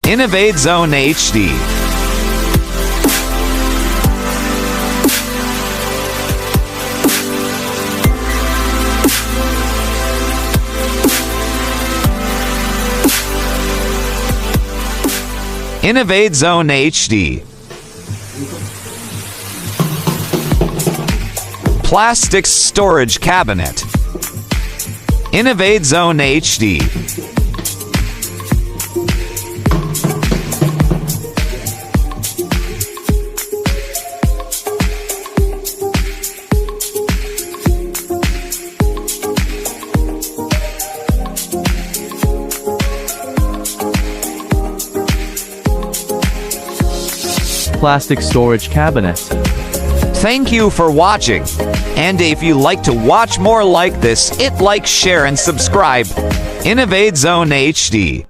Innovate Zone HD. Innovate Zone HD. Plastic storage cabinet. Innovate Zone HD. Plastic storage cabinet. Thank you for watching. And if you like to watch more like this, hit like, share, and subscribe. Innovate Zone HD.